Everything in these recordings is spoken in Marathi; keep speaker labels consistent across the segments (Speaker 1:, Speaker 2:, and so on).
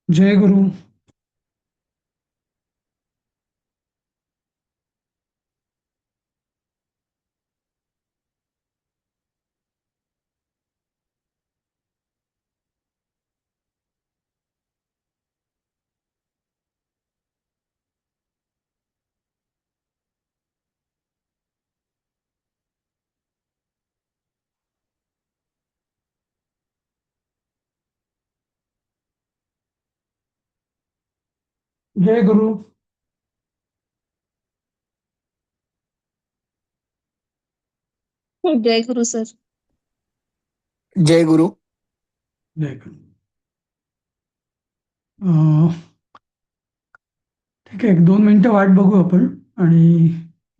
Speaker 1: जय गुरु. जय गुरु.
Speaker 2: जय गुरु सर.
Speaker 3: जय गुरु.
Speaker 1: जय गुरु. अं, ठीक आहे, 1-2 मिनिटं वाट बघू आपण आणि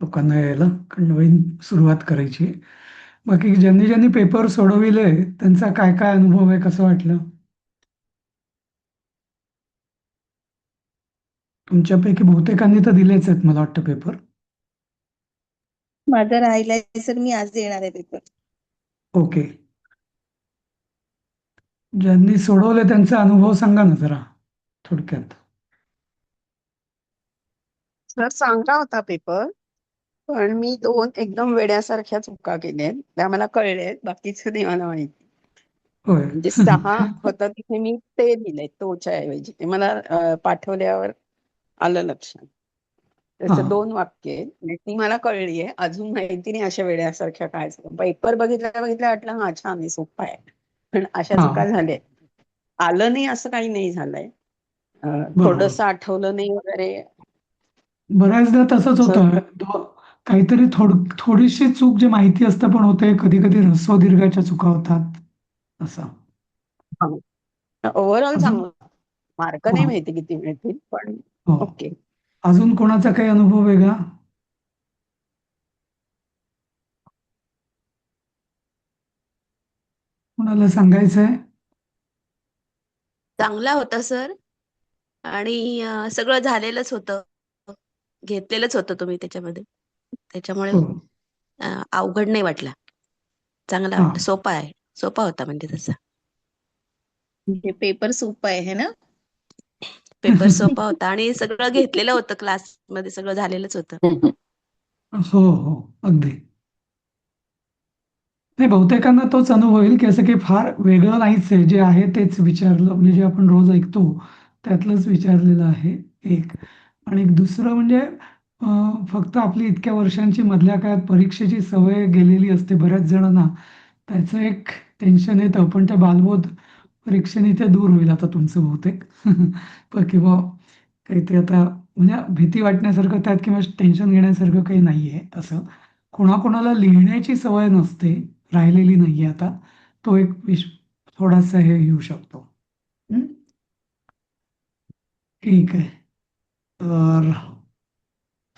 Speaker 1: लोकांना यायला, कारण नवीन सुरुवात करायची आहे. बाकी ज्यांनी ज्यांनी पेपर सोडविले त्यांचा काय काय अनुभव आहे, कसं वाटलं? तुमच्यापैकी बहुतेकांनी तर दिलेच आहेत मला वाटतं पेपर.
Speaker 2: माझा राहिलाय सर, मी आज देणार आहे पेपर.
Speaker 1: ओके. ज्यांनी सोडवले त्यांचा अनुभव सांगा ना जरा थोडक्यात.
Speaker 4: सर चांगला होता पेपर, पण मी 2 एकदम वेड्यासारख्या चुका केल्यात. त्या मला कळल्यात, बाकीचं नाही मला माहिती.
Speaker 1: होय.
Speaker 4: म्हणजे 6 होतं तिथे मी ते दिले तोच्या ऐवजी. ते मला पाठवल्यावर आलं लक्षात.
Speaker 1: हा.
Speaker 4: त्याचं 2 वाक्य आहेत. आणि ती मला कळली आहे. अजून माहिती नाही अशा वेड्यासारख्या काय चुका. पेपर बघितल्या वाटलं हां, छान आहे, सोपा आहे. पण अशा
Speaker 1: हा.
Speaker 4: चुका झाल्यात. आलं नाही असं काही नाही झालंय.
Speaker 1: बरोबर.
Speaker 4: थोडंसं आठवलं नाही वगैरे
Speaker 1: बऱ्याचदा तसंच
Speaker 4: असं.
Speaker 1: होतं. काहीतरी थोडीशी चूक जी माहिती असतं पण होते, कधी कधी ऱ्हस्व दीर्घाच्या चुका होतात असं.
Speaker 4: ओव्हरऑल
Speaker 1: अजून.
Speaker 4: चांगलं. मार्क
Speaker 1: हा.
Speaker 4: नाही माहिती किती मिळतील, पण
Speaker 1: हो.
Speaker 4: ओके.
Speaker 1: अजून कोणाचा काही अनुभव वेगळा? कोणाला सांगायचंय?
Speaker 5: चांगला होता सर. आणि सगळं झालेलंच होतं. घेतलेलंच होतं तुम्ही त्याच्यामध्ये. त्याच्यामुळे
Speaker 1: हो.
Speaker 5: अवघड नाही वाटला. चांगला
Speaker 1: हा.
Speaker 5: वाटला. सोपा आहे. सोपा होता म्हणजे तसा.
Speaker 2: म्हणजे पेपर सोपा आहे है ना?
Speaker 5: पेपर सोपा होता आणि सगळं घेतलेलं होतं, क्लासमध्ये सगळं झालेलंच होतं.
Speaker 1: हो हो, अगदी. नाही, बहुतेकांना तोच अनुभव येईल की असं काही फार वेगळं नाहीच आहे, जे आहे तेच विचारलं, म्हणजे जे आपण रोज ऐकतो त्यातलंच विचारलेलं आहे एक. आणि एक दुसरं म्हणजे फक्त आपली इतक्या वर्षांची मधल्या काळात परीक्षेची सवय गेलेली असते बऱ्याच जणांना. त्याचं एक टेन्शन येतं, पण त्या बालबोध परीक्षेने ते दूर होईल आता तुमचं बहुतेक. पण किंवा काहीतरी आता म्हणजे भीती वाटण्यासारखं त्यात किंवा टेन्शन घेण्यासारखं काही नाही आहे असं. कोणाकोणाला लिहिण्याची सवय नसते, राहिलेली नाहीये आता. तो एक थोडासा हे येऊ शकतो. हं? ठीक आहे. तर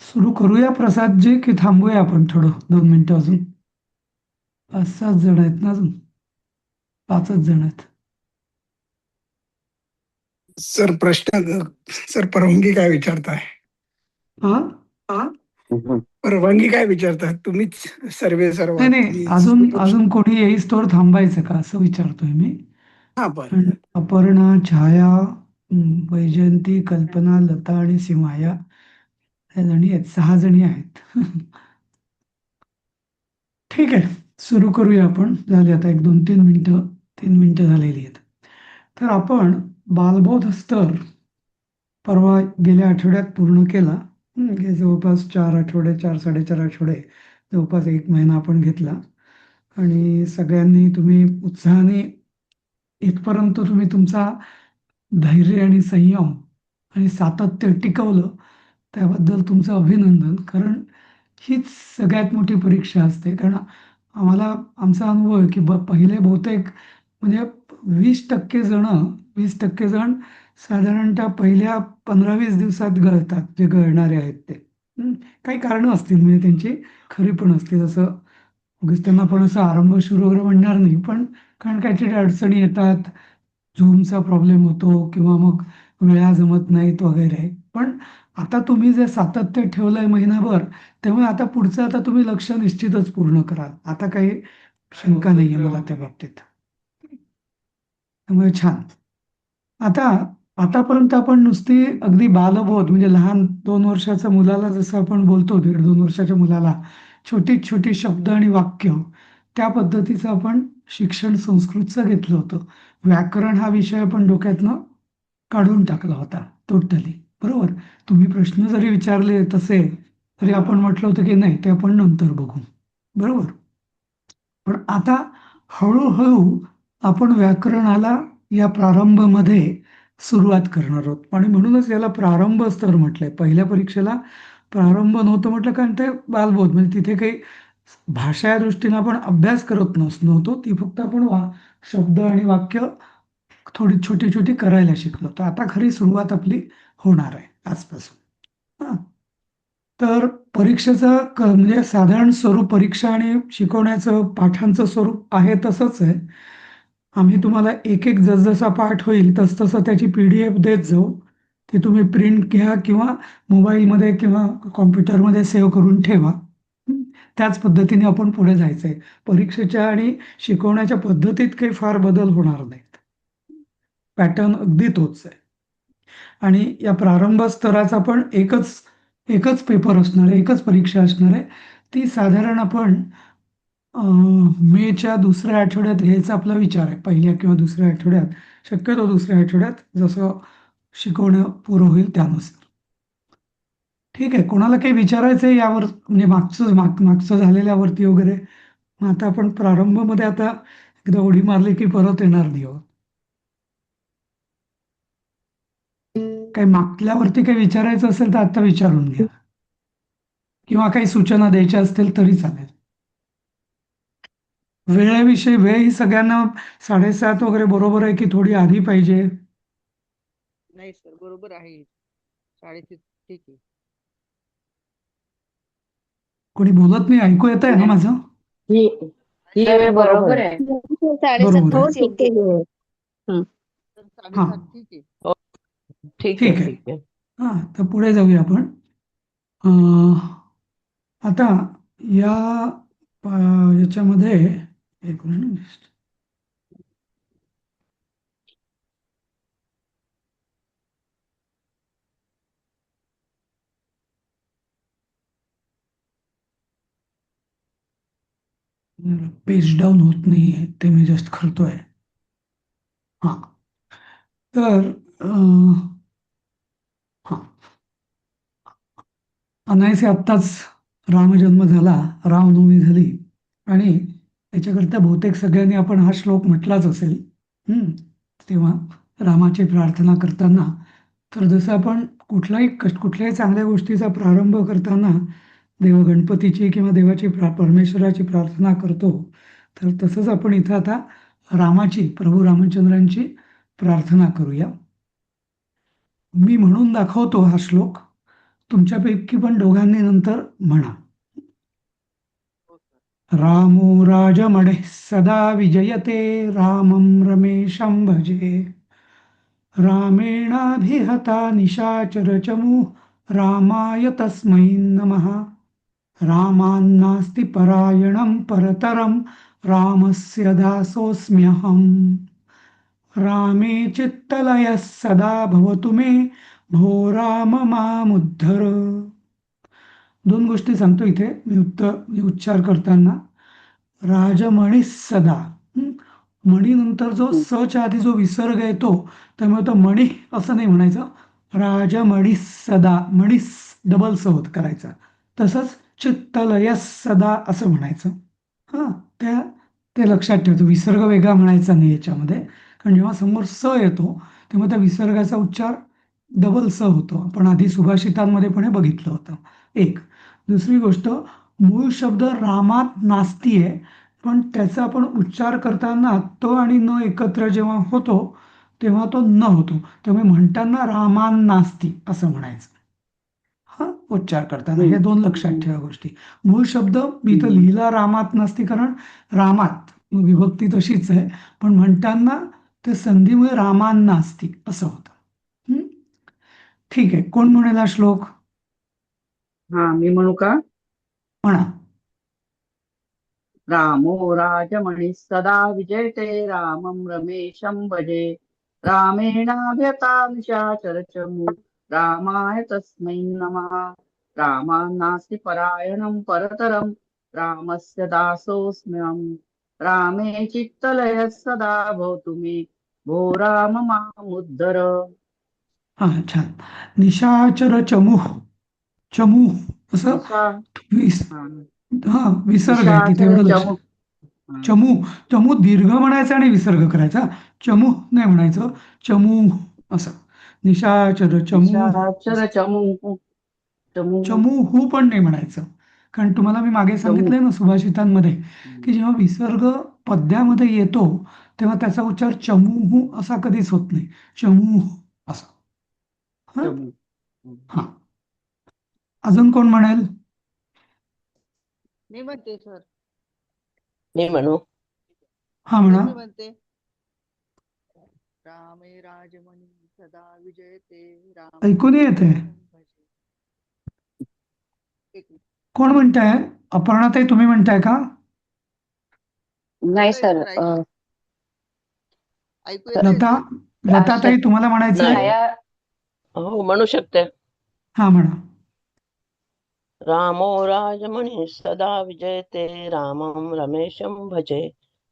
Speaker 1: सुरू करूया प्रसादजी, की थांबूया आपण थोडं 2 मिनिटं अजून? 5-7 जण आहेत ना अजून? 5च जण आहेत.
Speaker 3: सर सर परवानगी काय विचारताय?
Speaker 1: हा.
Speaker 3: हा? परवानगी काय विचारताय तुम्हीच? सर्वे
Speaker 1: नाही
Speaker 3: सर्वात
Speaker 1: नाही,
Speaker 3: प्लीज.
Speaker 1: अजून अजून कोणी येईस तोवर थांबायचं का असं विचारतोय मी.
Speaker 3: हा बरं.
Speaker 1: पण अपर्णा, छाया, वैजयंती, कल्पना, लता आणि सीमा या जणी आहेत, 6 जणी आहेत. ठीक आहे, सुरू करूया आपण. झाले आता 1-2-3 मिनिटं, 3 मिनिटं झालेली आहेत. तर आपण बालबोध स्तर परवा गेल्या आठवड्यात पूर्ण केला. जवळपास 4 आठवडे, 4-4.5 आठवडे, जवळपास 1 महिना आपण घेतला. आणि सगळ्यांनी तुम्ही उत्साहाने इथपर्यंत तुम्ही तुमचा धैर्य आणि संयम आणि सातत्य टिकवलं, त्याबद्दल तुमचं अभिनंदन. कारण हीच सगळ्यात मोठी परीक्षा असते. कारण आम्हाला आमचा अनुभव आहे की पहिले बहुतेक म्हणजे 20% जण साधारणतः पहिल्या 15-20 दिवसात गळतात, जे गळणारे आहेत ते. काही कारणं असतील, म्हणजे त्यांची खरी पण असतील. जसं उगीच त्यांना पण असं आरंभ वगैरे म्हणणार नाही, पण कारण काहीतरी अडचणी येतात, झूमचा प्रॉब्लेम होतो किंवा मग वेळा जमत नाहीत वगैरे. पण आता तुम्ही जे सातत्य ठेवलंय महिनाभर, त्यामुळे आता पुढचं आता तुम्ही लक्ष निश्चितच पूर्ण कराल. आता काही शंका नाहीये मला त्या बाबतीत. त्यामुळे छान. आता आतापर्यंत आपण नुसती अगदी बालबोध म्हणजे लहान 2 वर्षाच्या मुलाला जसं आपण बोलतो 1.5-2 वर्षाच्या मुलाला छोटी छोटी शब्द आणि वाक्य त्या पद्धतीचं आपण शिक्षण संस्कृतचं घेतलं होतं. व्याकरण हा विषय आपण डोक्यातनं काढून टाकला होता टोटली. बरोबर. तुम्ही प्रश्न जरी विचारले तसे तरी आपण म्हटलं होतं की नाही ते आपण नंतर बघू. बरोबर. पण आता हळूहळू आपण व्याकरणाला या प्रारंभमध्ये सुरुवात करणार आहोत आणि म्हणूनच याला प्रारंभ स्तर म्हटलंय. पहिल्या परीक्षेला प्रारंभ नव्हतं म्हटलं कारण ते बालबोध म्हणजे तिथे काही भाषा या दृष्टीने आपण अभ्यास करत नव्हतो. ती फक्त आपण शब्द आणि वाक्य थोडी छोटी छोटी करायला शिकलो. तर आता खरी सुरुवात आपली होणार आहे आजपासून. हां. तर परीक्षेचं म्हणजे साधारण स्वरूप परीक्षा आणि शिकवण्याचं पाठांचं स्वरूप आहे तसंच आहे. आम्ही तुम्हाला एक एक जसजसा पाठ होईल तसतसं त्याची PDF देत जाऊ. ती तुम्ही प्रिंट घ्या किंवा मोबाईलमध्ये किंवा कॉम्प्युटरमध्ये सेव्ह करून ठेवा. हं. त्याच पद्धतीने आपण पुढे जायचंय. परीक्षेच्या आणि शिकवण्याच्या पद्धतीत काही फार बदल होणार नाहीत. पॅटर्न अगदी तोच आहे. आणि या प्रारंभ स्तराचा पण एकच पेपर असणार आहे, एकच परीक्षा असणार आहे. ती साधारण आपण मेच्या दुसऱ्या आठवड्यात घ्यायचा आपला विचार आहे. पहिल्या किंवा दुसऱ्या आठवड्यात, शक्यतो दुसऱ्या आठवड्यात जसं शिकवणं पुरं होईल त्यानुसार. ठीक आहे. कोणाला काही विचारायचं आहे यावर म्हणजे मागचं झालेल्यावरती वगैरे? मग आता आपण प्रारंभमध्ये आता एकदा उडी मारली की परत येणार नाही हो. काही मागल्यावरती काही विचारायचं असेल तर आता विचारून घ्या किंवा काही सूचना द्यायच्या असतील तरी चालेल. वेळेविषयी वेळ ही सगळ्यांना 7:30 वगैरे बरोबर आहे की थोडी आधी पाहिजे?
Speaker 6: नाही सर, बरोबर आहे. शाळेची ठीक आहे.
Speaker 1: कोणी बोलत नाही, ऐकू येत आहे ना माझं?
Speaker 7: ही ही वेळ बरोबर आहे.
Speaker 1: बरोबर आहे.
Speaker 2: 7:30 योग्य आहे.
Speaker 6: तर 7:30 ठीक आहे.
Speaker 7: हो, ठीक
Speaker 1: ठीक
Speaker 7: आहे,
Speaker 1: आहे.
Speaker 7: ठीक आहे.
Speaker 1: हां, तर पुढे जाऊया आपण. अं, आता या याच्यामध्ये एक मिनिट. पेज डाऊन होत नाहीये ते मी जस्ट करतोय. हां. तर हां. अनायासे आत्ताच रामजन्म झाला, रामनवमी झाली आणि त्याच्याकरता बहुतेक सगळ्यांनी आपण हा श्लोक म्हटलाच असेल. हं. तेव्हा रामाची प्रार्थना करताना तर जसं आपण कुठल्याही चांगल्या गोष्टीचा प्रारंभ करताना देव गणपतीची किंवा देवाची परमेश्वराची प्रार्थना करतो, तर तसंच आपण इथं आता रामाची, प्रभू रामचंद्रांची प्रार्थना करूया. मी म्हणून दाखवतो हा श्लोक. तुमच्यापैकी पण दोघांनी नंतर म्हणा.
Speaker 6: हो सर.
Speaker 1: रामो राजमणेः सदा विजयते रामं रमेशं भजे. रामेणाभिहता निशाचरचमूः रामाय तस्मै नमः. रामान्नास्ति परायणं परतरं रामस्य दासोऽस्म्यहम्. रामे चित्तलयः सदा भवतु मे भो राम मामुद्धर. 2 गोष्टी सांगतो इथे मी उच्चार करताना. राजमणी सदा. म्हणीनंतर जो सच्या आधी जो विसर्ग येतो त्यामुळे तो मणी असं नाही म्हणायचं. राजमणी सदा, मणी डबल स होत करायचा. तसंच चित्तलय सदा असं म्हणायचं. हां, ते लक्षात ठेवतो. विसर्ग वेगळा म्हणायचा नाही याच्यामध्ये. कारण जेव्हा समोर स येतो तेव्हा त्या विसर्गाचा उच्चार डबल स होतो. आपण आधी सुभाषितांमध्ये पण हे बघितलं होतं. एक. दुसरी गोष्ट, मूळ शब्द रामात नास्ती आहे, पण त्याचा आपण उच्चार करताना त आणि न एकत्र जेव्हा होतो तेव्हा तो न होतो. त्यामुळे म्हणताना रामान नास्ती असं म्हणायचं. हां, उच्चार करताना हे 2 लक्षात ठेवा गोष्टी. मूळ शब्द मी इथं लिहिला रामात नास्ती कारण रामात विभक्ती तशीच आहे, पण म्हणताना ते संधीमुळे रामान नास्ती असं होतं. ठीक आहे. कोण म्हणेल हा श्लोक?
Speaker 7: हा, मी म्हणू का?
Speaker 1: म्हणा.
Speaker 7: रामो राजमणिः सदा विजयते रामं रमेशं भजे. रामेणाभ्यता निशाचरचमु रामाय तस्मै नमः रामान्नास्ति परायणं परतरं रामस्य दासोऽस्म्यहम् रामे चित्तलयः सदा भवतु मे भो राम मामुद्धर.
Speaker 1: हा छान. निशाचर चमूह. चमूह असं
Speaker 7: निशा
Speaker 1: विस
Speaker 7: हा.
Speaker 1: हा विसर्ग आहे तिथे,
Speaker 7: निशाचर
Speaker 1: एवढं लक्ष.
Speaker 7: चमू हा.
Speaker 1: चमू चमू दीर्घ म्हणायचा आणि विसर्ग करायचा. चमूह नाही म्हणायचं, चमूह असं. निशाचर चमूह.
Speaker 7: निशाचर चमू चमू
Speaker 1: चमूहू पण नाही म्हणायचं, कारण तुम्हाला मी मागे
Speaker 7: चमू
Speaker 1: सांगितलंय ना सुभाषितांमध्ये की जेव्हा विसर्ग पद्यामध्ये येतो तेव्हा त्याचा उच्चार चमूहू असा कधीच होत नाही, चमूह असा. हा
Speaker 7: चमू.
Speaker 1: हा. अजून कोण म्हणेल?
Speaker 6: मी म्हणते सर.
Speaker 8: मी म्हणू.
Speaker 1: हा म्हणा.
Speaker 6: मी म्हणते. रामे राजमणी सदा विजयते राम
Speaker 1: ऐकून येते. कोण म्हणताय? अपर्णाताई तुम्ही म्हणताय का?
Speaker 7: नाही सर.
Speaker 6: ऐकू येते
Speaker 1: लता
Speaker 6: सर.
Speaker 1: लताताई तुम्हाला म्हणायचंय?
Speaker 8: नाही. हो म्हणू शकते.
Speaker 1: हा म्हणा.
Speaker 8: रामो राजमणि सदा विजयते रामं रमेशं भजे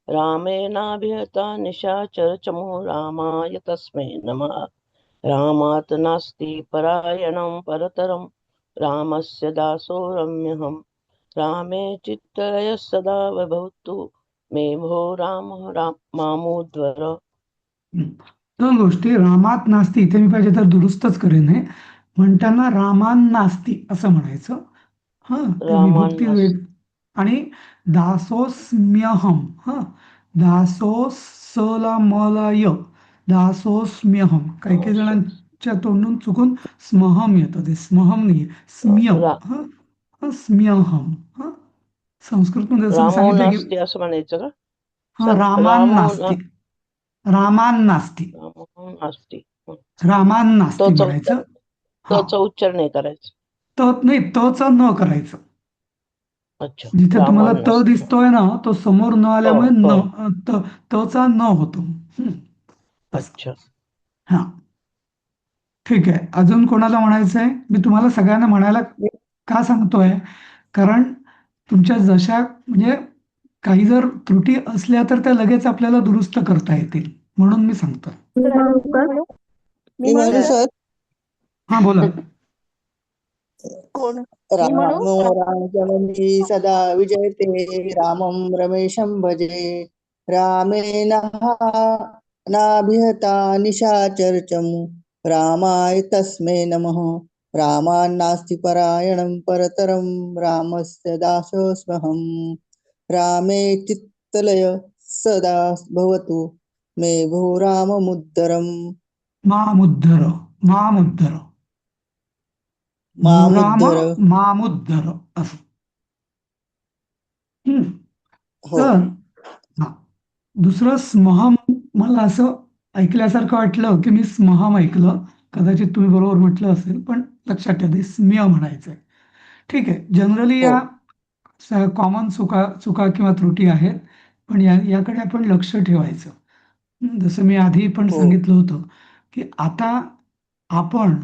Speaker 8: रामेणाभिहता निशाचर चमु रामाय तस्मै नमः रामात् नास्ति परायणं परतरं रामस्य दासो रम्यहं रामे चित्तलयः सदा भवतु मे भो राम मामुद्धर.
Speaker 1: दोन गोष्टी. रामात नास्ती इथे मी पाहिजे तर दुरुस्तच करेन हे. म्हणताना रामान नास्ती असं म्हणायचं. हा ते विभक्ती वेग. आणि दासोस्म्यहम. हा दासोसला मला य दासोस्म्यहम. काही काही जणांच्या तोंडून चुकून स्महम येतं, ते स्महम नाही, स्म्य. हा स्म्यहम. हा संस्कृतमध्ये असं मी
Speaker 8: रामो
Speaker 1: सांगितलं की
Speaker 8: नास्ति असं म्हणायचं का?
Speaker 1: हा रामान नास्ती. रामान नास्ती.
Speaker 8: रामो नास्ति.
Speaker 1: रामान नास्ती
Speaker 8: तोचा
Speaker 1: म्हणायचं. हा
Speaker 8: तोचा उच्चार नाही करायचा.
Speaker 1: त नाही, तचा न करायचं.
Speaker 8: अच्छा.
Speaker 1: जिथे तुम्हाला
Speaker 8: रामान
Speaker 1: त
Speaker 8: नास्ति.
Speaker 1: दिसतोय ना तो समोर न आल्यामुळे
Speaker 8: हो.
Speaker 1: न तचा न होतो. असं.
Speaker 8: अच्छा.
Speaker 1: हा ठीक आहे. अजून कोणाला म्हणायचंय? मी तुम्हाला सगळ्यांना म्हणायला का सांगतोय, कारण तुमच्या जशा म्हणजे काही जर त्रुटी असल्या तर त्या लगेच आपल्याला दुरुस्त करता येतील, म्हणून मी सांगतो.
Speaker 9: मी म्हणू सर.
Speaker 1: हा बोला.
Speaker 2: कोण?
Speaker 9: रामो राजमणी सदा विजयते रामं रमेशं भजे रामेण नाभिहता निशाचरचमु रामाय तस्मै नमः रामान्नास्ति परायणं परतरं रामस्य दासोऽस्म्यहं रामे चित्तलय सदा भवतु मे भो राममुद्धरम्.
Speaker 1: मामुद्धर. मामुद्धर. राम मामुद्धर असं.
Speaker 9: हो.
Speaker 1: तर हा दुसरं स्महम. मला असं ऐकल्यासारखं वाटलं की मी स्महम ऐकलं, कदाचित तुम्ही बरोबर म्हटलं असेल, पण लक्षात ठेवा स्म्य म्हणायचंय. ठीक आहे. जनरली या कॉमन चुका किंवा त्रुटी आहेत, पण याकडे आपण लक्ष ठेवायचं. जसं मी आधी पण सांगितलं होतं की आता आपण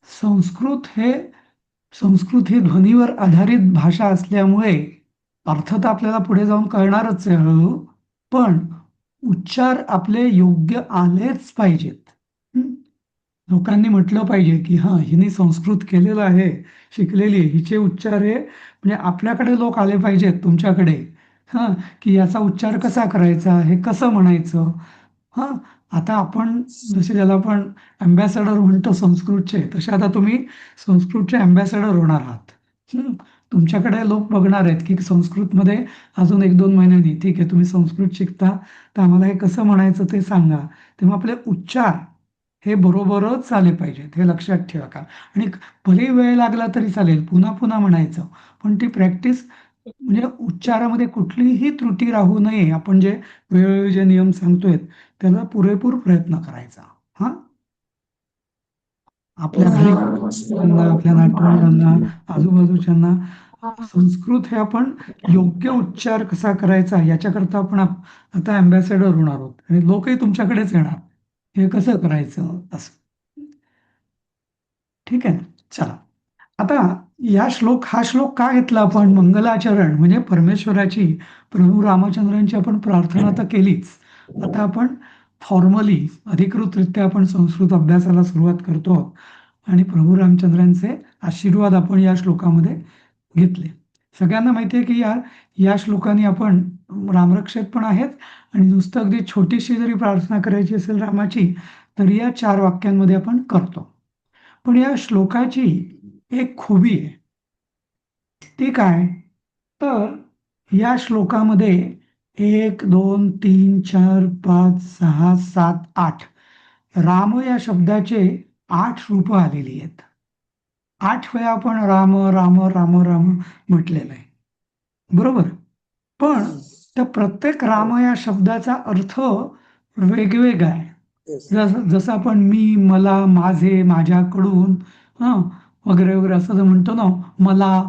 Speaker 1: संस्कृत ही ध्वनीवर आधारित भाषा असल्यामुळे अर्थ तर आपल्याला पुढे जाऊन कळणारच आहे हळूहळू, पण उच्चार आपले योग्य आलेच पाहिजेत. लोकांनी म्हटलं पाहिजे की हा हिने संस्कृत केलेलं आहे, शिकलेली आहे, हिचे उच्चार हे म्हणजे आपल्याकडे लोक आले पाहिजेत तुमच्याकडे. हा की याचा उच्चार कसा करायचा, हे कसं म्हणायचं. हा आता आपण जसे ज्याला आपण अँबॅसेडर म्हणतो संस्कृतचे, तसे आता तुम्ही संस्कृतचे अँबॅसेडर होणार आहात. तुमच्याकडे लोक बघणार आहेत की संस्कृतमध्ये अजून 1-2 महिन्यांनी ठीक आहे तुम्ही संस्कृत शिकता तर आम्हाला हे कसं म्हणायचं ते सांगा. तेव्हा आपले उच्चार हे बरोबरच आले पाहिजेत, हे लक्षात ठेवा. का आणि भले वेळ लागला तरी चालेल, पुन्हा पुन्हा म्हणायचं, पण ती प्रॅक्टिस म्हणजे उच्चारामध्ये कुठलीही त्रुटी राहू नये. आपण जे वेळोवेळी जे नियम सांगतोय त्याला पुरेपूर प्रयत्न करायचा. हा आपल्या घरी आपल्या नातवंडांना, आजूबाजूच्यांना संस्कृत हे आपण योग्य उच्चार कसा करायचा याच्याकरता आपण आता अँबॅसेडर होणार आहोत आणि लोकही तुमच्याकडेच येणार. हे कसं करायचं असं. ठीक आहे, चला. आता हा श्लोक का घेतला आपण? मंगलाचरण म्हणजे परमेश्वराची, प्रभू रामचंद्रांची आपण प्रार्थना तर केलीच. आता आपण फॉर्मली अधिकृतरित्या आपण संस्कृत अभ्यासाला सुरुवात करतो आहोत आणि प्रभू रामचंद्रांचे आशीर्वाद आपण या श्लोकामध्ये घेतले. सगळ्यांना माहिती आहे की या श्लोकाने आपण रामरक्षक पण आहेत आणि नुसतं अगदी छोटीशी जरी प्रार्थना करायची असेल रामाची तरी या 4 वाक्यांमध्ये आपण करतो. पण या श्लोकाची एक खूबी आहे. ती काय? तर या श्लोकामध्ये 1, 2, 3, 4, 5, 6, 7, 8 राम या शब्दाचे 8 रूपं आलेली आहेत. 8 वेळा आपण राम राम राम राम म्हटलेलं आहे, बरोबर. पण त्या प्रत्येक राम या शब्दाचा अर्थ वेगवेगळा आहे.
Speaker 9: Yes.
Speaker 1: जसं आपण मी, मला, माझे, माझ्याकडून, हं, वगैरे वगैरे असं जर म्हणतो ना, मला,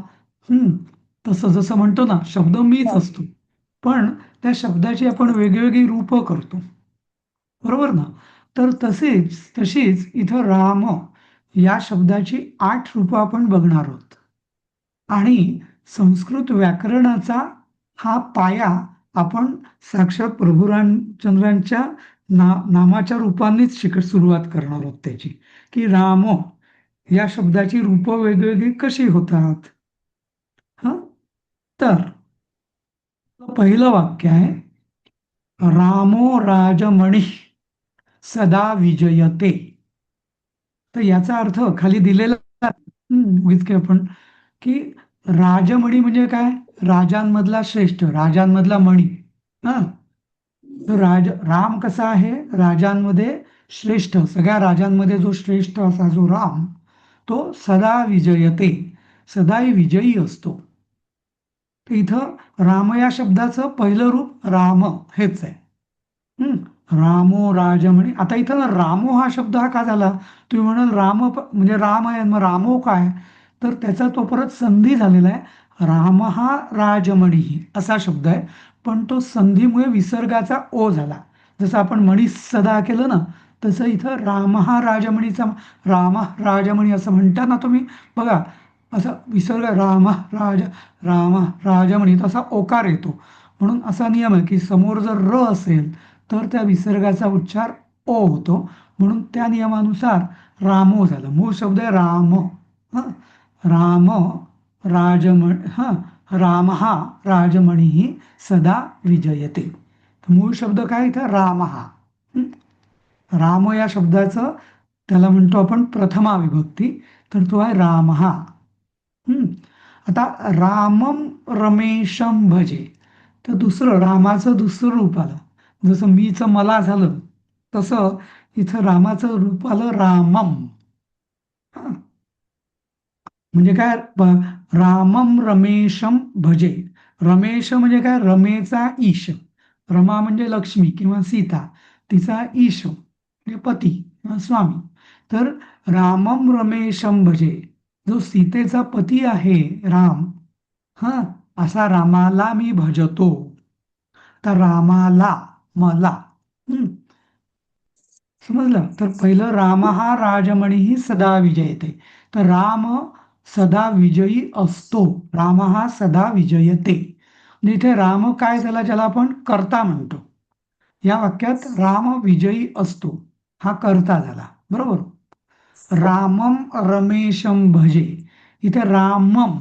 Speaker 1: तसं जसं म्हणतो ना, शब्द मीच असतो, पण त्या शब्दाची आपण वेगवेगळी रूपं करतो, बरोबर ना. तर तशीच इथं राम या शब्दाची 8 रूपं आपण बघणार आहोत. आणि संस्कृत व्याकरणाचा हा पाया आपण साक्षात प्रभू रामचंद्रांच्या नामाच्या रूपांनीच सुरुवात करणार आहोत त्याची, की राम या शब्दाची रूपं वेगवेगळी कशी होतात. हं, तर पहिलं वाक्य आहे, रामो राजमणी सदा विजयते. तर याचा अर्थ खाली दिलेला उगीच की आपण, की राजमणी म्हणजे काय? राजांमधला श्रेष्ठ, राजांमधला मणी. हा, तर राम कसा आहे? राजांमध्ये श्रेष्ठ, सगळ्या राजांमध्ये जो श्रेष्ठ असा जो राम, तो सदा विजयते, सदाही विजयी असतो. तर इथं राम या शब्दाचं पहिलं रूप राम हेच आहे. रामो राजमणी. आता इथं रामो हा शब्द हा का झाला? तुम्ही म्हणाल राम म्हणजे राम आहे, मग रामो काय? तर त्याचा तो परत संधी झालेला आहे. राम हा राजमणी असा शब्द आहे, पण तो संधीमुळे विसर्गाचा ओ झाला. जसं आपण मणी सदा केलं ना, तसं इथं राम हा राजमणीचा, राम राजमणी असं म्हणताना तुम्ही बघा, असा विसर्ग राम राजमणी तसा ओकार येतो. म्हणून असा नियम आहे की समोर जर र असेल तर त्या विसर्गाचा उच्चार ओ होतो. म्हणून त्या नियमानुसार रामो झालं. मूळ शब्द आहे राम. हं, राम राम हा राजमणी सदा विजयते. मूळ शब्द काय इथं? राम हा. राम या शब्दाचं त्याला म्हणतो आपण प्रथमा विभक्ती, तर तो आहे राम हा. आता रामम रमेशम भजे, तर दुसरं रामाचं दुसरं रूप आलं. जसं मीचं मला झालं तसं इथं रामाचं रूप आलं रामम. म्हणजे काय? रामम रमेशम भजे. रमेश म्हणजे काय? रमेचा ईश. रमा म्हणजे लक्ष्मी किंवा सीता, तिचा ईश म्हणजे पती किंवा स्वामी. तर रामम रमेशम भजे, जो सीतेचा पती आहे राम, हा, असा रामाला मी भजतो. तर रामाला, मला, समजलं. तर पहिलं राम हा राजमणी सदा विजयते. तर राम सदा विजयी असतो, राम हा सदा विजयते. म्हणजे इथे राम काय झाला, ज्याला आपण कर्ता म्हणतो. या वाक्यात राम विजयी असतो हा कर्ता झाला, बरोबर. रामम रमेशम भजे, इथे रामम,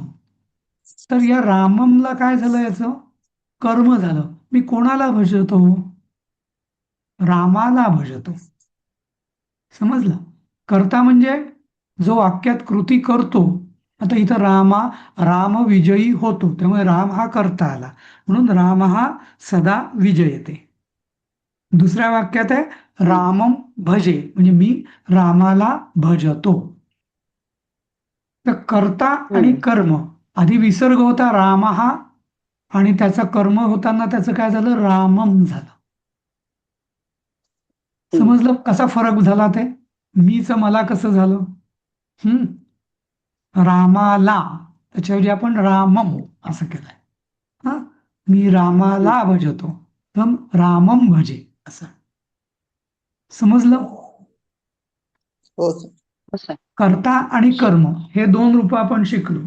Speaker 1: तर या राममला काय झालं? याचं कर्म झालं. मी कोणाला भजतो? रामाला भजतो. समजलं. कर्ता म्हणजे जो वाक्यात कृती करतो. आता इथं राम विजयी होतो, त्यामुळे राम हा कर्ता आला, म्हणून राम हा सदा विजयते. दुसऱ्या वाक्यात आहे रामम भजे, म्हणजे मी रामाला भजतो. तर कर्ता आणि कर्म, आधी विसर्ग होता राम हा, आणि त्याचा कर्म होताना त्याचं काय झालं? रामम झालं. समजलं कसा फरक झाला ते? मीच मला कसं झालं? रामाला त्याच्याऐवजी आपण रामम असं केलंय. हा, मी रामाला भजतो, तर रामम भजे असं. समजलं?
Speaker 9: हो सर.
Speaker 7: असं आहे.
Speaker 1: कर्ता आणि कर्म हे दोन रूप आपण शिकलो.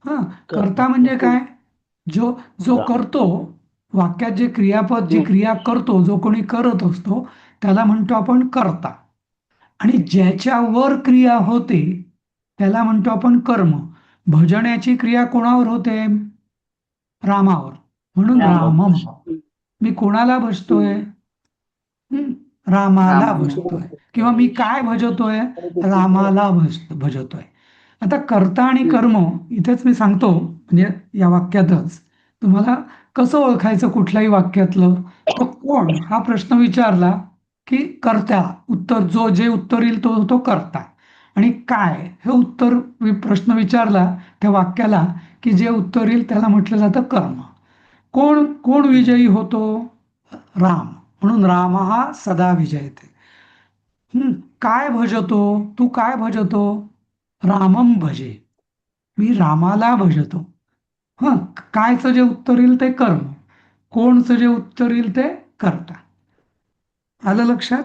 Speaker 1: हा, कर्ता म्हणजे काय? जो जो
Speaker 8: राम.
Speaker 1: करतो, वाक्यात जे क्रियापद जी क्रिया करतो, जो कोणी करत असतो त्याला म्हणतो आपण कर्ता. आणि ज्याच्यावर क्रिया होते त्याला म्हणतो आपण कर्म. भजण्याची क्रिया कोणावर होते? रामावर, म्हणून
Speaker 7: राम.
Speaker 1: रामम. मी कोणाला भजतोय? हं, रामाला
Speaker 7: रामाला.
Speaker 1: भजतोय. किंवा मी काय भजतोय? रामाला भजतोय. आता कर्ता आणि कर्म इथेच मी सांगतो, म्हणजे या वाक्यातच तुम्हाला कसं ओळखायचं कुठल्याही वाक्यातलं. तो कोण हा प्रश्न विचारला की कर्ता, उत्तर जे उत्तर येईल तो तो कर्ता. आणि काय हे उत्तर प्रश्न विचारला त्या वाक्याला की जे उत्तर येईल त्याला म्हटलं जातं कर्म. कोण कोण विजयी होतो? राम, म्हणून राम हा सदा विजयते. काय भजतो? तू काय भजतो? रामम भजे, मी रामाला भजतो. हं, कायचं जे उत्तर येईल ते कर्म, कोणचं जे उत्तर येईल ते कर्ता. आलं लक्षात?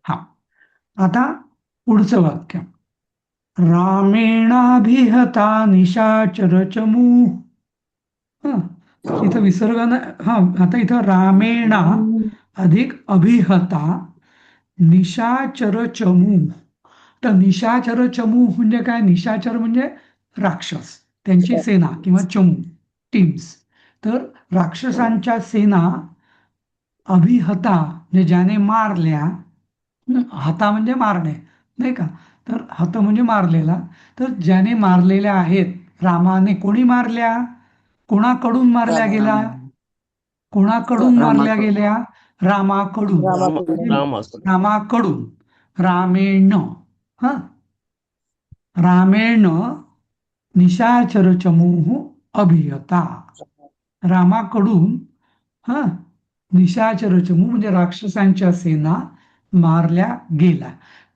Speaker 1: हा, आता पुढचं वाक्य. रामेणाभिहता निशाचर चमू. हं, इथं विसर्ग हा, आता इथं रामेणा अधिक अभिहता निशाचर चमू. तर निशाचर चमू म्हणजे काय? निशाचर म्हणजे राक्षस, त्यांची सेना किंवा चमू, टीम्स. तर राक्षसांच्या सेना अभिहता म्हणजे ज्याने मारल्या. हता म्हणजे मारणे, नाही का? तर हत म्हणजे मारलेला. तर ज्याने मारलेल्या आहेत रामाने. कोणी मारल्या? कोणाकडून मारल्या
Speaker 9: रामा
Speaker 1: गेल्या? कोणाकडून मारल्या
Speaker 7: रामाकडून.
Speaker 1: गेल्या? रामाकडून.
Speaker 9: रामाकडून.
Speaker 1: रामाकडून. रामेण. हा, रामेण निशाचर चमूह अभियता. रामाकडून हा निशाचर चमू म्हणजे राक्षसांच्या सेना मारल्या गेल्या.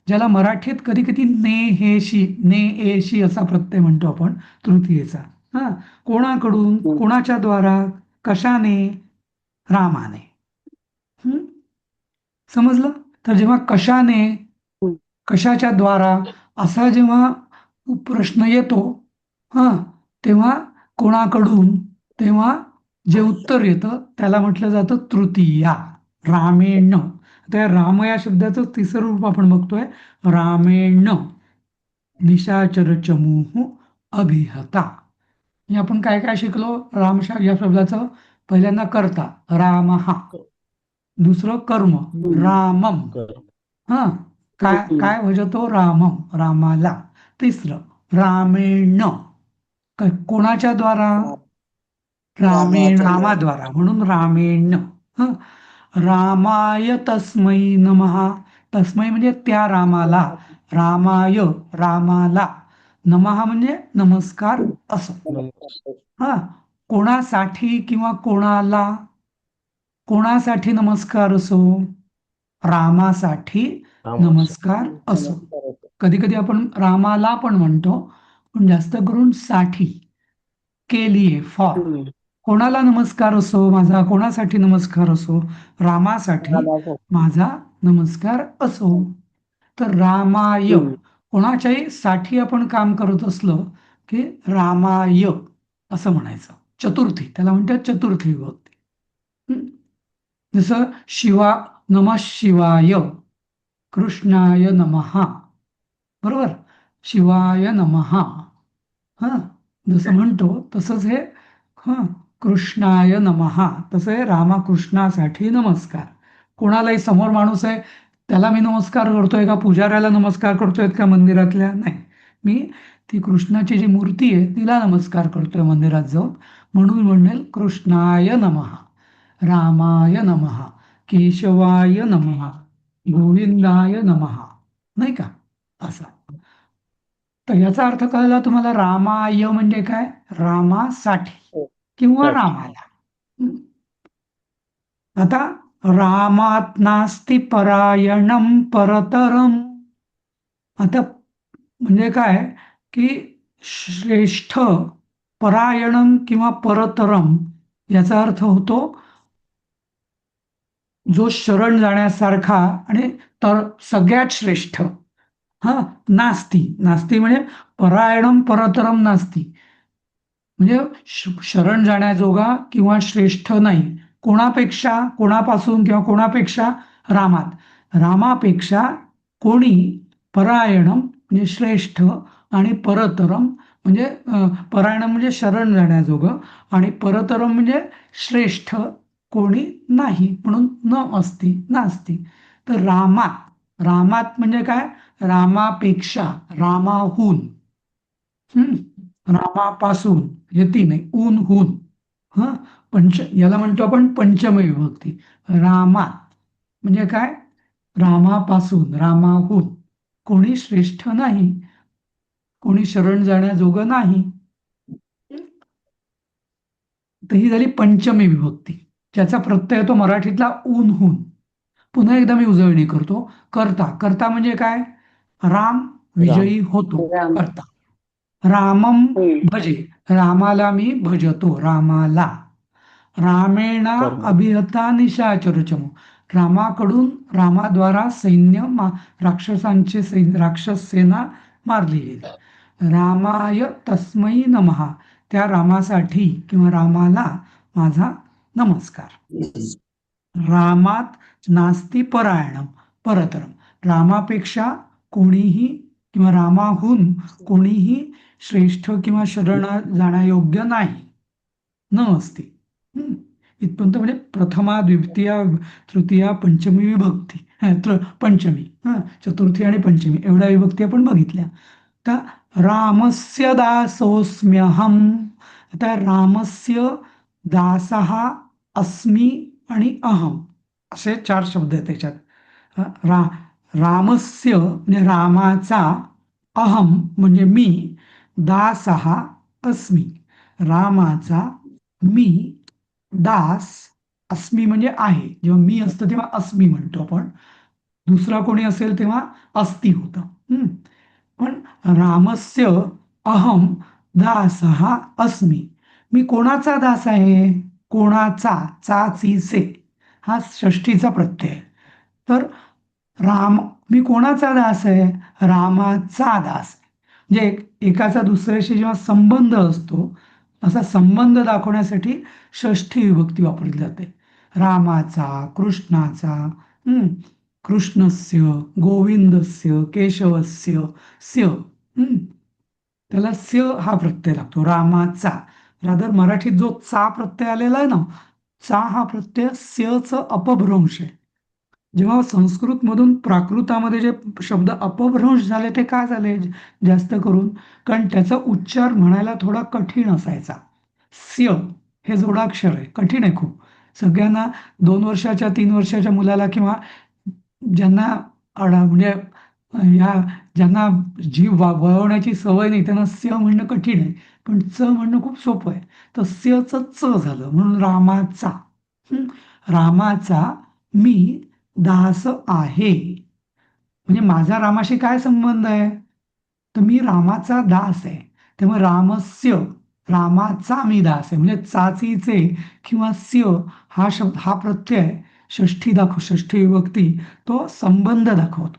Speaker 1: ज्याला मराठीत कधी कधी नेहेशी, नेएशी असा प्रत्यय म्हणतो आपण तृतीयेचा. हा, कोणाकडून? कोणाच्या द्वारा? कशाने? रामाने. समजलं? तर जेव्हा कशाने, कशाच्या द्वारा असा जेव्हा प्रश्न येतो हा, तेव्हा कोणाकडून, तेव्हा जे उत्तर येतं त्याला म्हटलं जातं तृतीया, रामेण. त्या राम या शब्दाचं तिसरं रूप आपण बघतोय. रामेण निशाचर चमूह अभिहता. हे आपण काय काय शिकलो? राम या शब्दाचं पहिल्यांदा कर्ता रामहा, दुसरं कर्म रामम. हा, काय काय भजतो? रामम, रामाला. तिसरं रामेण, कोणाच्या द्वारा? रामेण, रामाद्वारा, म्हणून रामेण. हं, रामाय तस्मै नमः. तस्मै म्हणजे त्या रामाला. रामाय, रामाला. नमः म्हणजे नमस्कार असं. हा, कोणासाठी किंवा कोणाला? कोणासाठी नमस्कार असो? रामासाठी नमस्कार असो. कधी कधी आपण रामाला पण म्हणतो, पण जास्त करून साठी, केलीये, फॉर. कोणाला नमस्कार असो माझा? कोणासाठी नमस्कार असो? रामासाठी माझा नमस्कार असो. तर रामाय, कोणाच्याही साठी आपण काम करत असलं की रामाय असं म्हणायचं. चतुर्थी, त्याला म्हणतात चतुर्थी विभक्ती. जसं नमः शिवाय, कृष्णाय नमः, बरोबर? शिवाय नमः. हा, जसं म्हणतो तसंच हे कृष्णाय नमः, तसं हे रामकृष्णासाठी नमस्कार. कोणालाही समोर माणूस आहे त्याला मी नमस्कार करतोय का पुजाऱ्याला नमस्कार करतोय का मंदिरातल्या? नाही, मी ती कृष्णाची जी मूर्ती आहे तिला नमस्कार करतोय मंदिरात जाऊन. म्हणून म्हणेल कृष्णाय नमः, रामाय नमः, केशवाय नमः, गोविंदाय नमः, नाही का? असा. तर याचा अर्थ कळला तुम्हाला? रामाय म्हणजे काय? रामासाठी किंवा रामाला. आता रामात नास्ति परायणम परतरम. आता म्हणजे काय की श्रेष्ठ, परायणम किंवा परतरम याचा अर्थ होतो जो शरण जाण्यासारखा आणि तर सगळ्यात श्रेष्ठ हा नास्ती. नास्ती म्हणजे परायणम परतरम नास्ती, म्हणजे शरण जाण्याजोगा किंवा श्रेष्ठ नाही. कोणापेक्षा, कोणापासून किंवा कोणापेक्षा? रामात. रामापेक्षा कोणी परायणम म्हणजे श्रेष्ठ आणि परतरम म्हणजे परायणम म्हणजे शरण जाण्याजोगं आणि परतरम म्हणजे श्रेष्ठ कोणी नाही, म्हणून न अस्ति नास्ती. तर रामात, रामात म्हणजे काय? रामापेक्षा, रामाहून, रामापासून, हे तीन आहे, ऊन हून. ह याला म्हणतो आपण पंचमी विभक्ती. रामात म्हणजे काय? रामापासून, रामाहून कोणी श्रेष्ठ नाही, कोणी शरण जाण्याजोगं नाही. तर ही झाली पंचमी विभक्ती, ज्याचा प्रत्यय येतो मराठीतला ऊन हून. पुन्हा एकदा मी उजळणी करतो. कर्ता. कर्ता म्हणजे काय? राम विजयी होतो,
Speaker 7: राम.
Speaker 1: कर्ता. रामम भजे, रामाला मी भजतो, रामाला. रामेणा
Speaker 8: कर्म.
Speaker 1: अभिहता निशाचरचमू, रामाकडून, रामाद्वारा राक्षसांचे राक्षस सेना मारली गेली. रामाय तस्मै नमः, त्या रामासाठी किंवा रामाला माझा नमस्कार. रामात नास्ती परायणम परतरम, रामापेक्षा कोणीही किंवा रामाहून कोणीही श्रेष्ठ किंवा शरण जाण्यायोग्य नाही, न असती. इथपर्यंत म्हणजे प्रथमा, द्वितीया, तृतीया, पंचमी विभक्ती, पंचमी, चतुर्थी आणि पंचमी एवढ्या विभक्ती आपण बघितल्या. तर रामस्य दासोऽस्म्यहम, आता रामस्य दासः अस्मी आणि अहम असे 4 शब्द आहेत त्याच्यात. रामस्य म्हणजे रामाचा, अहम म्हणजे मी, दासः अस्मी रामाचा मी, दास, अस्मी म्हणजे आहे. जेव्हा मी असतं तेव्हा अस्मी म्हणतो आपण, दुसरा कोणी असेल तेव्हा अस्ति होतं. पण रामस्य अहम दासः अस्मी, मी कोणाचा दास आहे? कोणाचा, चाचीचे, हा षष्ठीचा प्रत्यय. तर मी कोणाचा दास आहे? रामाचा दास. म्हणजे एकाचा दुसऱ्याशी जेव्हा संबंध असतो, असा संबंध दाखवण्यासाठी षष्ठी विभक्ती वापरली जाते. रामाचा, कृष्णाचा, कृष्णस्य, गोविंदस्य, केशवस्य, स्य, त्याला स्य हा प्रत्यय लागतो, रामाचा. रादर मराठीत जो चा प्रत्यय आलेला आहे ना, चा हा प्रत्यय स्यचं अपभ्रंश आहे. जेव्हा संस्कृतमधून प्राकृतामध्ये जे शब्द अपभ्रंश झाले ते का झाले जास्त करून? कारण त्याचा उच्चार म्हणायला थोडा कठीण असायचा. स्य हे जोडाक्षर आहे, कठीण आहे खूप. सगळ्यांना 2 वर्षाच्या 3 वर्षाच्या मुलाला किंवा ज्यांना म्हणजे ज्यांना जीभ वळवण्याची सवय नाही त्यांना स्य म्हणणं कठीण आहे, पण च म्हणणं खूप सोपं आहे. तर स्यचं च झालं, म्हणून रामाचा. रामाचा मी दास आहे, म्हणजे माझा रामाशी काय संबंध आहे? तर मी रामाचा दास आहे. तेव्हा रामस्य, रामाचा मी दास आहे, म्हणजे चाचीचे किंवा स्य हा शब्द, हा प्रत्यय षष्ठी विभक्ती तो संबंध दाखवतो.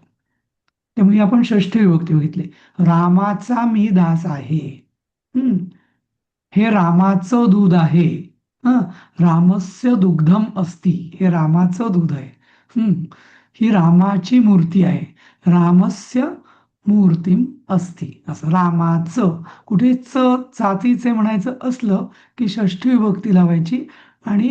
Speaker 1: त्यामुळे आपण षष्ठी विभक्ती बघितली. रामाचा मी दास आहे, हे रामाचं दूध आहे. रामस्य दुग्धम अस्ति, हे रामाचं दूध आहे. ही रामाची मूर्ती आहे, रामस्य मूर्तीम अस्ति. असं रामाचं, कुठे चाचीचे म्हणायचं असलं की षष्ठी विभक्ती लावायची, आणि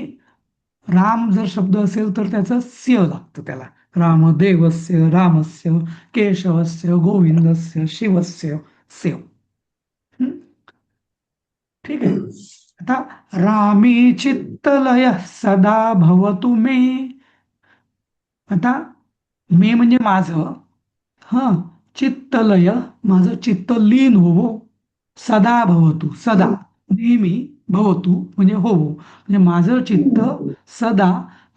Speaker 1: राम जर शब्द असेल तर त्याचं स्य लागतं त्याला. रामदेवस्य, रामस्य, केशवस्य, गोविंदस्य, शिवस्य, स्य. ठीक आहे. आता रामे चित्तलय सदा भवतु मे, आता मे म्हणजे माझं, चित्तलय माझं चित्त लीन होवो, सदा भवतु सदा, नेहमी, भवतु म्हणजे होवो, म्हणजे माझं चित्त सदा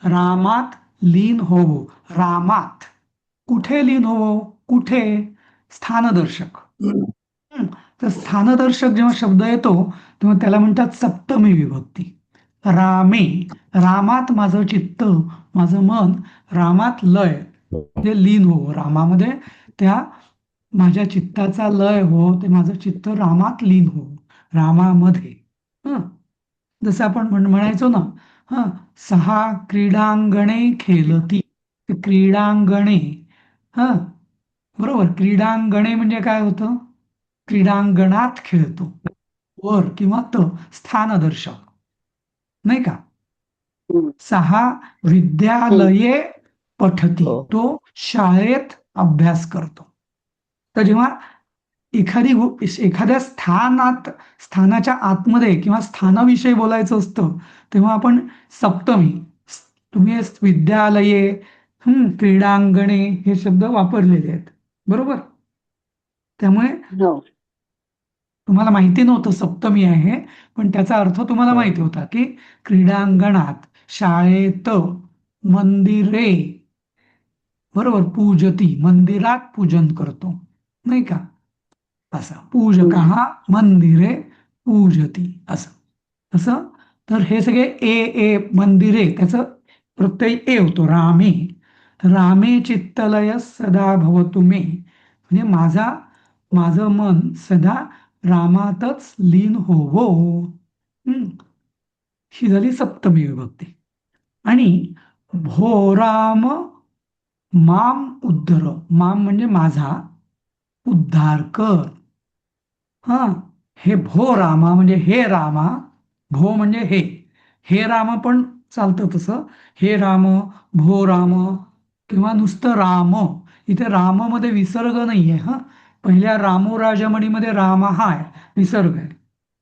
Speaker 1: रामात लीन होवो. रामात कुठे लीन होवो? कुठे? स्थानदर्शक. तर स्थानदर्शक जेव्हा शब्द येतो तेव्हा त्याला म्हणतात सप्तमी विभक्ती. रामे, रामात माझं चित्त माझं मन रामात लय म्हणजे लीन हो, रामामध्ये त्या माझ्या चित्ताचा लय हो, ते माझं चित्त रामात लीन हो, रामामध्ये. हं जसं आपण म्हणायचो ना, हं सहा क्रीडांगणे खेळती. ते क्रीडांगणे, हं बरोबर, क्रीडांगणे म्हणजे काय होतं? क्रीडांगणात खेळतो. वर किंवा स्थानदर्शक, नाही का?
Speaker 4: हम्म.
Speaker 1: सहा विद्यालये पठती,
Speaker 8: हो.
Speaker 1: तो शाळेत अभ्यास करतो. तर जेव्हा एखाद्या स्थानाच्या आतमध्ये किंवा स्थानाविषयी बोलायचं असतं, तेव्हा आपण सप्तमी, तुम्ही विद्यालये, क्रीडांगणे हे शब्द वापरलेले आहेत, बरोबर? त्यामुळे
Speaker 4: हो.
Speaker 1: तुम्हाला माहिती नव्हतं सप्तमी आहे, पण त्याचा अर्थ तुम्हाला
Speaker 8: हो.
Speaker 1: माहिती होता की क्रीडांगणात, शाळेत, मंदिरे, बरोबर, पूजती, मंदिरात पूजन करतो, नाही का? असं पूजकः मंदिरे पूजती, असं असं. तर हे सगळे ए मंदिरे, त्याचं प्रत्यय ए होतो, रामे. रामे चित्तलय सदा भवतु मे, म्हणजे माझं मन सदा रामातच लीन होवो. ही झाली सप्तमी विभक्ती. आणि भो राम माम उद्धर, माम म्हणजे माझा, उद्धार कर. हा, हे भो रामा म्हणजे हे रामा, भो म्हणजे हे राम पण चालतं तसं, हे राम, भो राम, किंवा नुसतं राम. इथे राम मध्ये विसर्ग नाहीये. हा, पहिल्या रामो राजमणीमध्ये राम हा आहे, विसर्ग आहे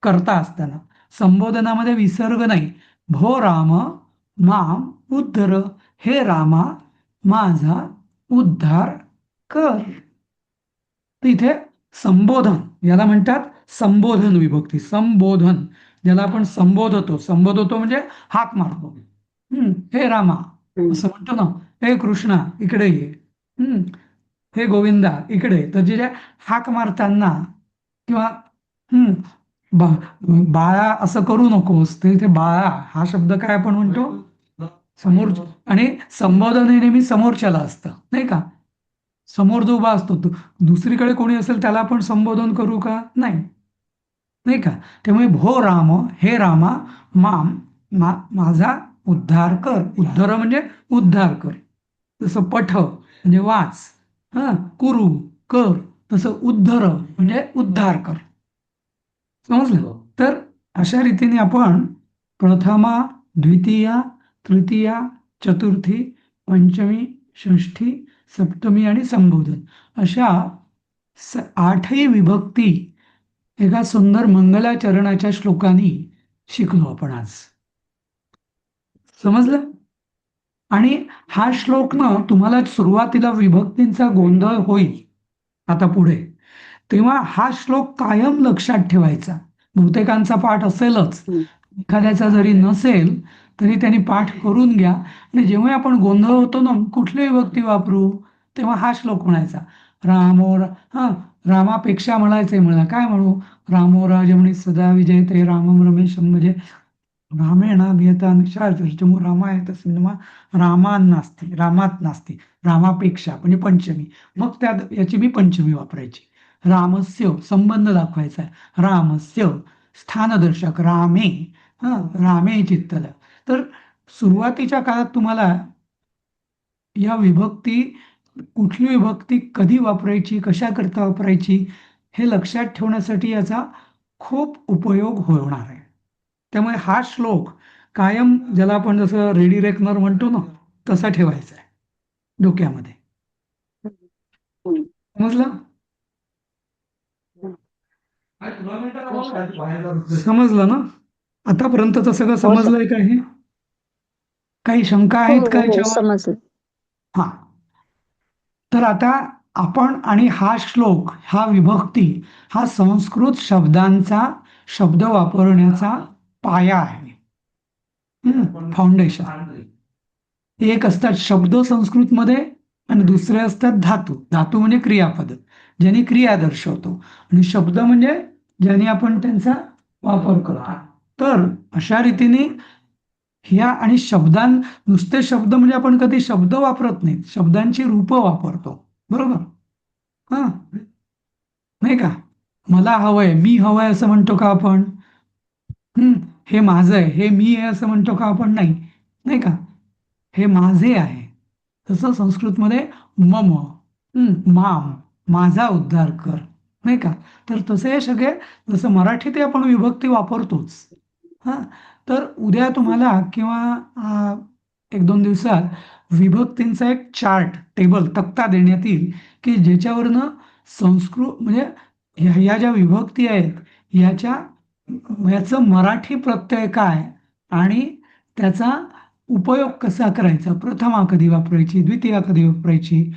Speaker 1: करता असताना. संबोधनामध्ये विसर्ग नाही. भो राम माम उद्धर, हे रामा माझा उद्धार कर. तर इथे संबोधन, याला म्हणतात संबोधन विभक्ती. संबोधन, ज्याला आपण संबोधतो म्हणजे हाक मारतो. हे रामा असं म्हणतो ना, हे कृष्णा इकडे ये, हे गोविंदा इकडे. तर जे हाक मारताना किंवा बाळा असं करू नकोस, तर इथे बाळा हा शब्द काय आपण म्हणतो? समोर. आणि संबोधन हे नेहमी समोरच्याला असतं, नाही का? समोर जो उभा असतो, दुसरीकडे कोणी असेल त्याला आपण संबोधन करू का? नाही, नाही का? त्यामुळे भो राम, हे रामा माम, माझा उद्धार कर. उद्धर म्हणजे उद्धार कर. जसं पठ म्हणजे वाच, कुरु कर, तसं उद्धर म्हणजे उद्धार कर. समजलं? तर अशा रीतीने आपण प्रथमा, द्वितीया, तृतीया, चतुर्थी, पंचमी, षष्ठी, सप्तमी आणि संबोधन अशा 8ही विभक्ती एका सुंदर मंगलाचरणाच्या श्लोकांनी शिकलो आपण आज. समजलं? आणि हा श्लोक ना, तुम्हाला सुरुवातीला विभक्तींचा गोंधळ होईल आता पुढे, तेव्हा हा श्लोक कायम लक्षात ठेवायचा. बहुतेकांचा पाठ असेलच, एखाद्याचा जरी नसेल तरी त्यांनी पाठ करून घ्या. आणि जेव्हा आपण गोंधळ होतो ना, कुठली विभक्ती वापरू, तेव्हा हा श्लोक म्हणायचा. रामापेक्षा म्हणायचंय, मला काय म्हणू? रामो राजमणी सदा विजयते रामम रमेशम, म्हणजे रामेणाभियता निशाचर्चमो रामाय तस्मिन् रामात नास्ती, रामापेक्षा म्हणजे पंचमी. मग त्यात याची मी पंचमी वापरायची. रामस्य संबंध दाखवायचा आहे, रामस्य स्थानदर्शक रामे, रामे चित्तल. तर सुरुवातीच्या काळात तुम्हाला या विभक्ती, कुठली विभक्ती कधी वापरायची, कशा करता वापरायची, हे लक्षात ठेवण्यासाठी याचा खूप उपयोग होणार आहे. त्यामुळे हा श्लोक कायम, ज्याला आपण जसं रेडी रेकनर म्हणतो ना, तसा ठेवायचा आहे डोक्यामध्ये. समजलं? समजलं ना? आतापर्यंतच सगळं समजलंय का? हे काही शंका आहेत का याच्यावर?
Speaker 4: समजलं.
Speaker 1: हा, तर आता आपण, आणि हा श्लोक, हा विभक्ती, हा संस्कृत शब्दांचा, शब्द वापरण्याचा पाया आहे, फाउंडेशन. एक असतात शब्द संस्कृतमध्ये आणि दुसरे असतात धातू. धातू म्हणजे क्रियापद, ज्याने क्रिया दर्शवतो, आणि शब्द म्हणजे ज्याने आपण त्यांचा वापर करतो. तर अशा रीतीने ह्या आणि नुसते शब्द म्हणजे आपण कधी शब्द वापरत नाही, शब्दांची रूपं वापरतो, बरोबर? हा, नाही का? मला हवंय, मी हवंय असं म्हणतो का आपण? हे माझं आहे, हे मी आहे असं म्हणतो का आपण? नाही, नाही का? हे माझे आहे. तसं संस्कृतमध्ये मम, माम, माझा उद्धार कर, नाही का? तर तसे हे सगळे, जसं मराठीत आपण विभक्ती वापरतोच. हा, तर उद्या तुम्हाला किंवा 1-2 दिवसात विभक्तींचा एक चार्ट, टेबल, तक्ता देण्यात येईल, की ज्याच्यावरनं संस्कृत म्हणजे ह्या ज्या विभक्ती आहेत याचं मराठी प्रत्यय काय आणि त्याचा उपयोग कसा करायचा, प्रथमा कधी वापरायची, द्वितीया कधी वापरायची,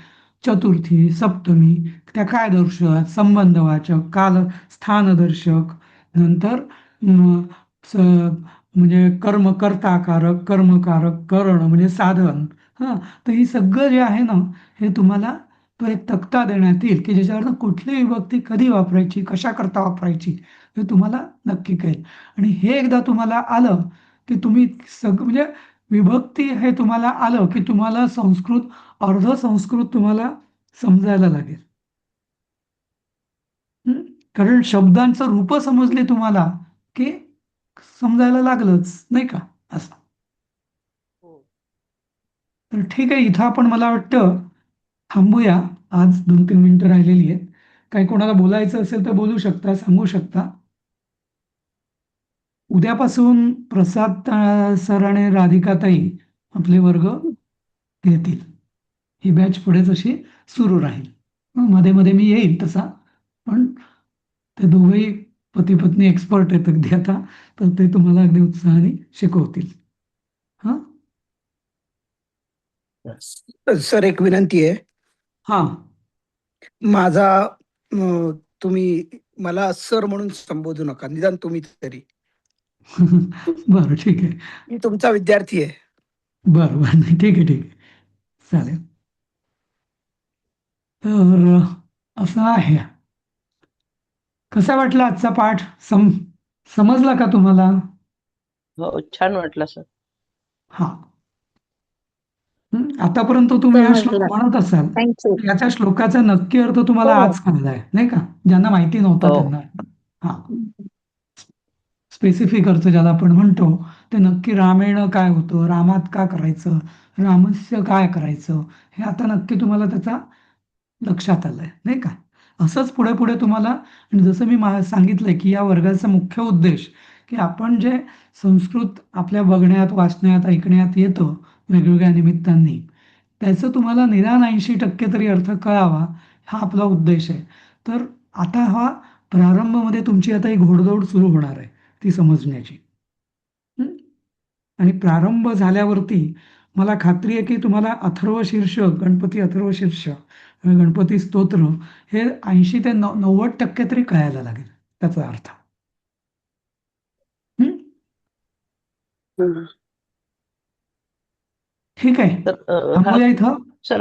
Speaker 1: चतुर्थी, सप्तमी, त्या काय दर्शक, संबंधवाचक, काल स्थानदर्शक, नंतर म्हणजे कर्मकर्ताकारक, कर्मकारक, करण म्हणजे साधन. तर ही सगळं जे आहे ना, हे तुम्हाला तो एक तक्ता देण्यात येईल, की ज्याच्यावरनं कुठली विभक्ती कधी वापरायची, कशा करता वापरायची, हे तुम्हाला नक्की कळेल. आणि हे एकदा तुम्हाला आलं की तुम्ही म्हणजे विभक्ती हे तुम्हाला आलं की तुम्हाला अर्ध संस्कृत तुम्हाला समजायला लागेल. कारण शब्दांचं रूप समजले तुम्हाला की समजायला लागलंच, नाही का? असं.
Speaker 6: हो.
Speaker 1: तर ठीक आहे, इथं आपण मला वाटतं थांबूया. आज 2-3 मिनिटं राहिलेली आहेत. काही कोणाला बोलायचं असेल तर बोलू शकता, सांगू शकता. उद्यापासून प्रसाद सर आणि राधिकाताई आपले वर्ग घेतील. ही बॅच पुढे तशी सुरू राहील. मध्ये मध्ये मी येईल तसा, पण ते दोघंही पती पत्नी एक्सपर्ट आहेत अगदी आता, तर ते तुम्हाला अगदी उत्साहाने शिकवतील. हा,
Speaker 3: सर एक विनंती आहे.
Speaker 1: हा.
Speaker 3: माझा तुम्ही मला सर म्हणून संबोधू नका, निदान तुम्ही तरी.
Speaker 1: बरं, ठीक आहे.
Speaker 3: मी तुमचा विद्यार्थी आहे.
Speaker 1: बरं बरं, नाही, ठीक आहे, ठीक आहे, चालेल. तर असं आहे. कसा वाटला आजचा पाठ? समजला का तुम्हाला?
Speaker 8: हो, छान वाटलं सर.
Speaker 1: हा. आतापर्यंत तुम्ही हा श्लोक
Speaker 2: समजलं.
Speaker 1: म्हणत असाल,
Speaker 2: थँक्यू.
Speaker 1: याच्या श्लोकाचा नक्की अर्थ तुम्हाला
Speaker 2: हो.
Speaker 1: आज कळलाय, नाही का? ज्यांना माहिती नव्हता
Speaker 8: हो.
Speaker 1: त्यांना. हा, स्पेसिफिक अर्थ ज्याला आपण म्हणतो, ते नक्की रामेण काय होतं, रामात का करायचं, रामस्य काय करायचं, हे आता नक्की तुम्हाला त्याचा लक्षात आलंय, नाही का? असंच पुढे पुढे तुम्हाला, आणि जसं मी सांगितलंय की या वर्गाचा मुख्य उद्देश की आपण जे संस्कृत आपल्या बघण्यात, वाचण्यात, ऐकण्यात येतं वेगवेगळ्या निमित्तांनी, त्याचं तुम्हाला निदान 80% तरी अर्थ कळावा, हा आपला उद्देश आहे. तर आता हा प्रारंभमध्ये तुमची आता ही घोडदौड सुरू होणार आहे ती समजण्याची. आणि प्रारंभ झाल्यावरती मला खात्री आहे की तुम्हाला अथर्वशीर्ष, गणपती अथर्वशीर्ष, गणपती स्तोत्र हे 80 ते 90% तरी कळायला लागेल त्याचा अर्थ. ठीक आहे,
Speaker 8: तर
Speaker 1: थांबूया इथं.
Speaker 8: सर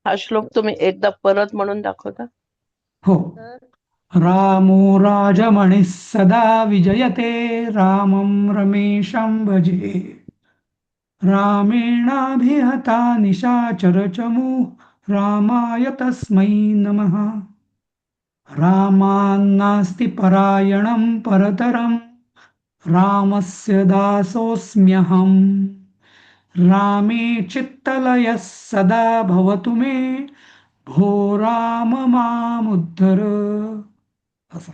Speaker 8: हा श्लोक तुम्ही एकदा परत म्हणून दाखवता?
Speaker 1: हो. रामो राजमणिः सदा विजयते, रामं रमेशं भजे. रामेणाभिहता निशाचरचमूः, रामाय तस्मै नमः. रामान्नास्ति परायणं परतरं, रामस्य दासोऽस्म्यहम्. रामे चित्तलयः सदा भवतु मे, भो राम मामुद्धर. असा.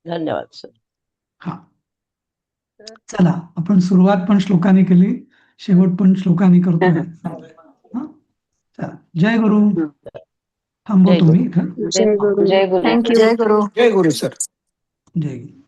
Speaker 8: धन्यवाद सर.
Speaker 1: हा, चला आपण सुरुवात पण श्लोकाने केली, शेवट पण श्लोकाने करतोय. हा, चला, जय गुरु. थांबवतो मी इथं.
Speaker 2: जय गुरु.
Speaker 8: जय गुरु.
Speaker 2: थँक्यू.
Speaker 9: जय गुरु.
Speaker 3: जय गुरु सर.
Speaker 1: जय गुरु.